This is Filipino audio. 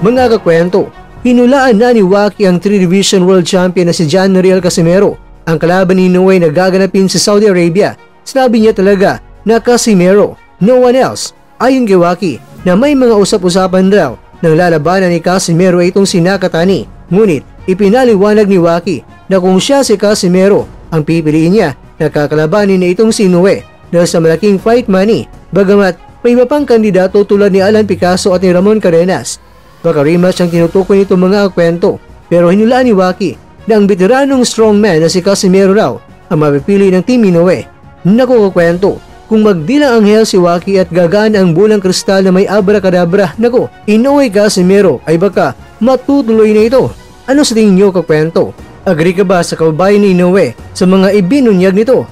Mga kakwento, hinulaan na ni Waki ang 3-Division World Champion na si John Riel Casimero. Ang kalaban ni Inoue na gaganapin sa Saudi Arabia. Sinabi niya talaga na Casimero, no one else. Ayon kay Waki na may mga usap-usapan daw ng lalabanan ni Casimero ay itong si Nakatani. Ngunit ipinaliwanag ni Waki na kung siya si Casimero, ang pipiliin niya na kakalabanin na itong si Inoue dahil sa malaking fight money. Bagamat may iba pang kandidato tulad ni Alan Picasso at ni Ramon Cadenas. Baka rematch ang tinutukoy nito mga kwento, pero hinulaan ni Waki na ang veteranong strongman na si Casimero raw ang mapipili ng Team Inoue. Naku kakwento, kung magdilang anghel si Waki at gagaan ang bulang kristal na may abracadabra, naku, Inoue Casimero ay baka matutuloy na ito. Ano sa tingin nyo kakwento? Agree ka ba sa kababayan ni Inoue sa mga ibinunyag nito?